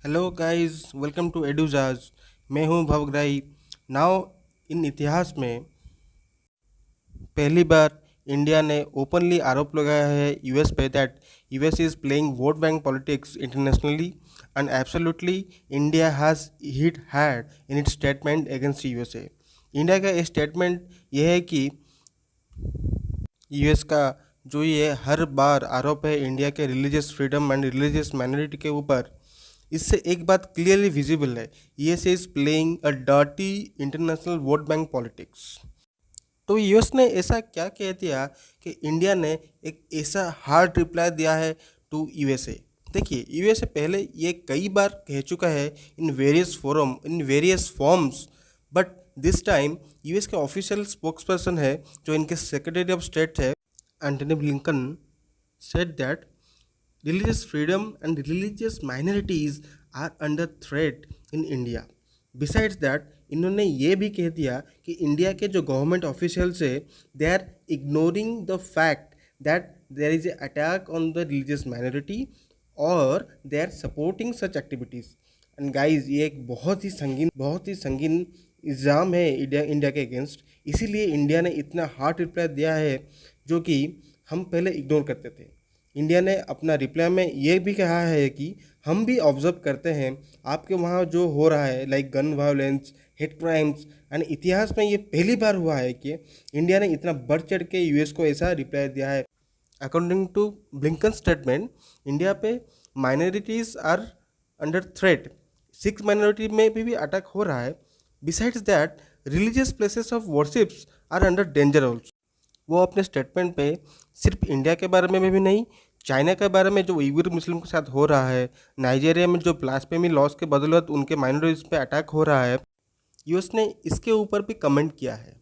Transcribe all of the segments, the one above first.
Hello guys, welcome to Edujaz. मैं हूं भवग्राही। Now in इतिहास में पहली बार इंडिया ने ओपनली आरोप लगाया है यूएस पे that US is playing vote bank politics internationally and absolutely India has hit hard in its statement against USA. India का ये स्टेटमेंट यह है कि यूएस का जो ये हर बार आरोप है इंडिया के religious freedom and religious minority के ऊपर, इससे एक बात क्लियरली विजिबल है। US is playing a dirty international vote bank politics. तो यूएस ने ऐसा क्या कह दिया कि इंडिया ने एक ऐसा हार्ड रिप्लाई दिया है टू यूएसए। देखिए, यूएसए पहले ये कई बार कह चुका है in various forum, in various forms, but this time US के ऑफिशियल स्पोक्सपर्सन है जो इनके सेक्रेटरी ऑफ स्टेट है, Antony Blinken, said that religious freedom and religious minorities are under threat in India. Besides that, इन्होंने ये भी कह दिया कि इंडिया के जो गवर्नमेंट ऑफिशियल्स है they are ignoring the fact that there is a attack on the religious minority और they are supporting such activities. And guys, ये एक बहुत ही संगीन इल्ज़ाम है इंडिया के अगेंस्ट। इसीलिए इंडिया ने इतना हार्ड रिप्लाई दिया है जो कि हम पहले इग्नोर करते थे। इंडिया ने अपना रिप्लाई में ये भी कहा है कि हम भी ऑब्जर्व करते हैं आपके वहाँ जो हो रहा है, like gun violence, hate crimes, and इतिहास में ये पहली बार हुआ है कि इंडिया ने इतना बढ़ चढ़ के यूएस को ऐसा रिप्लाई दिया है। According to Blinken statement, India पे minorities are under threat, Sikh minority में भी अटैक हो रहा है। Besides that, religious places of worships are under danger also. वो अपने स्टेटमेंट पे सिर्फ इंडिया के बारे में भी नहीं, चाइना के बारे में जो उइगर मुस्लिम के साथ हो रहा है, नाइजीरिया में जो ब्लास्फेमी लॉस के बदौलत उनके माइनॉरिटीज पे अटैक हो रहा है, यूएस ने इसके ऊपर भी कमेंट किया है।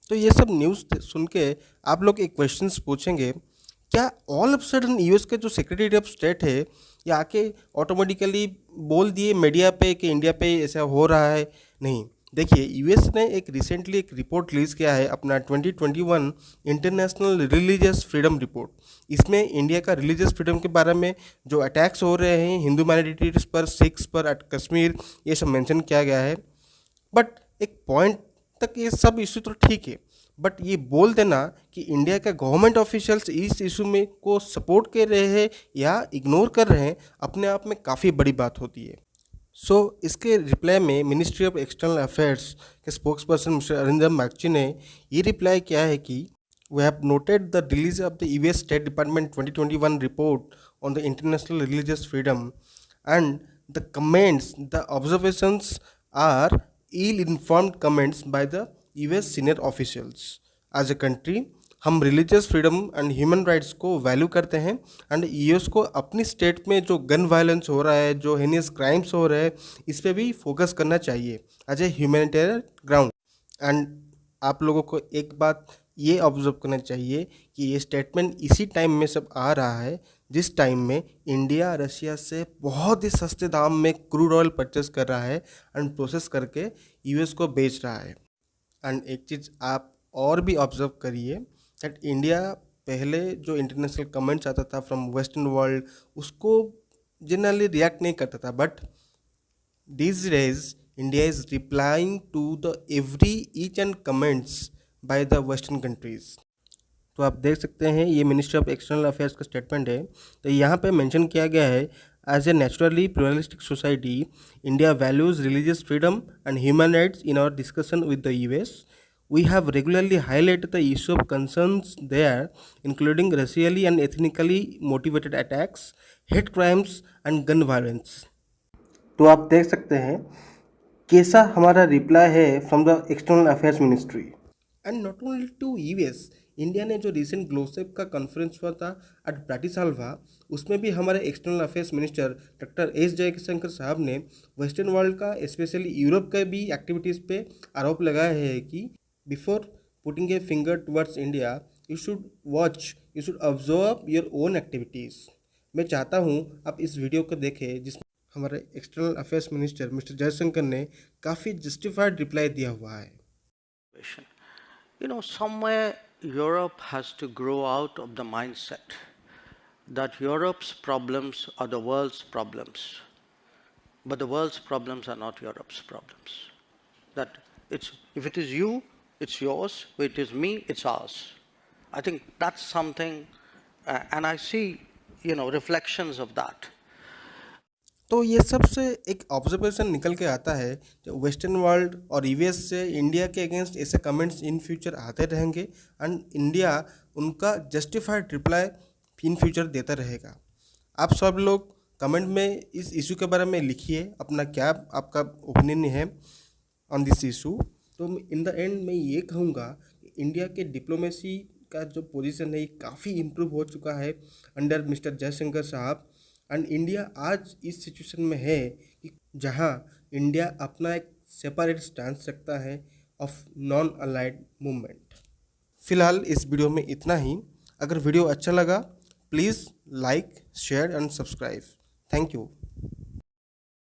तो ये सब न्यूज़ सुन के आप लोग एक क्वेश्चंस पूछेंगे, क्या ऑल ऑफ सडन यूएस के जो सेक्रेटरी ऑफ स्टेट है या आके ऑटोमेटिकली बोल दिए मीडिया पे कि इंडिया पे ऐसा हो रहा है? नहीं। देखिए, यूएस ने एक रिसेंटली एक रिपोर्ट रिलीज़ किया है अपना 2021 इंटरनेशनल रिलीजियस फ्रीडम रिपोर्ट। इसमें इंडिया का रिलीजियस फ्रीडम के बारे में जो अटैक्स हो रहे हैं हिंदू माइनॉरिटीज़ पर, सिख्स पर, कश्मीर, ये सब मेंशन किया गया है। बट एक पॉइंट तक ये सब इशू तो ठीक है, बट ये बोल देना कि इंडिया का गवर्नमेंट ऑफिशियल्स इस इशू में को सपोर्ट कर रहे हैं या इग्नोर कर रहे हैं, अपने आप में काफ़ी बड़ी बात होती है। सो इसके रिप्लाई में मिनिस्ट्री ऑफ एक्सटर्नल अफेयर्स के spokesperson mister Arindam Bagchi ने ये रिप्लाई किया है कि we have noted the release of the US state department 2021 report on the international religious freedom and the comments, the observations are ill informed comments by the US senior officials. As a country हम religious freedom and human rights को value करते हैं and US को अपनी state में जो gun violence हो रहा है, जो हेनियस क्राइम्स हो रहे हैं, इस पर भी फोकस करना चाहिए as a humanitarian ground. And आप लोगों को एक बात ये ऑब्जर्व करना चाहिए कि ये स्टेटमेंट इसी टाइम में सब आ रहा है जिस टाइम में इंडिया रशिया से बहुत ही सस्ते दाम में क्रूड ऑयल परचेस कर रहा है एंड प्रोसेस करके यूएस को बेच रहा है। एंड एक चीज़ आप और भी ऑब्जर्व करिए दैट इंडिया पहले जो इंटरनेशनल कमेंट्स आता था फ्रॉम वेस्टर्न वर्ल्ड, उसको जनरली रिएक्ट नहीं करता था, but these days India is replying to the every each and comments by the western countries। तो आप देख सकते हैं ये मिनिस्ट्री ऑफ एक्सटर्नल अफेयर्स का स्टेटमेंट है। तो यहाँ पे मेंशन किया गया है, as a naturally pluralistic society India values religious freedom and human rights. In our discussion with the US we have regularly highlighted the issue of concerns there, including racially and ethnically motivated attacks, hate crimes and gun violence। तो आप देख सकते हैं कैसा हमारा reply है from the external affairs ministry. And not only to US, India ने जो रिसेंट ग्लोसेप का कॉन्फ्रेंस हुआ था एट ब्राटिस्लावा, उसमें भी हमारे external affairs minister doctor S Jaishankar साहब ने वेस्टर्न वर्ल्ड का, स्पेशली यूरोप का भी एक्टिविटीज़ पे आरोप लगाया है कि before putting a finger towards India you should watch, you should observe your own activities. मैं चाहता हूँ आप इस वीडियो को देखें जिसमें हमारे external affairs minister mister Jaishankar ने काफ़ी जस्टिफाइड रिप्लाई दिया हुआ है। Somewhere Europe has to grow out of the mindset that Europe's problems are the world's problems. but the world's problems are not Europe's problems. That if it is you, it's yours. If it is me, it's ours. I think that's something, and I see, reflections of that. तो ये सब से एक observation निकल के आता है जो वेस्टर्न वर्ल्ड और यूएस से इंडिया के अगेंस्ट ऐसे कमेंट्स इन फ्यूचर आते रहेंगे एंड इंडिया उनका जस्टिफाइड रिप्लाई इन फ्यूचर देता रहेगा। आप सब लोग कमेंट में इस इशू के बारे में लिखिए अपना क्या आपका ओपिनियन है ऑन दिस इशू। तो इन द एंड मैं ये कहूँगा कि इंडिया के डिप्लोमेसी का जो पोजीशन है ये काफ़ी इम्प्रूव हो चुका है अंडर मिस्टर जयशंकर साहब। एंड इंडिया आज इस सिचुएशन में है कि जहां इंडिया अपना एक सेपरेट स्टैंड रखता है ऑफ नॉन अलाइड मूवमेंट। फिलहाल इस वीडियो में इतना ही। अगर वीडियो अच्छा लगा please like share and subscribe. Thank you.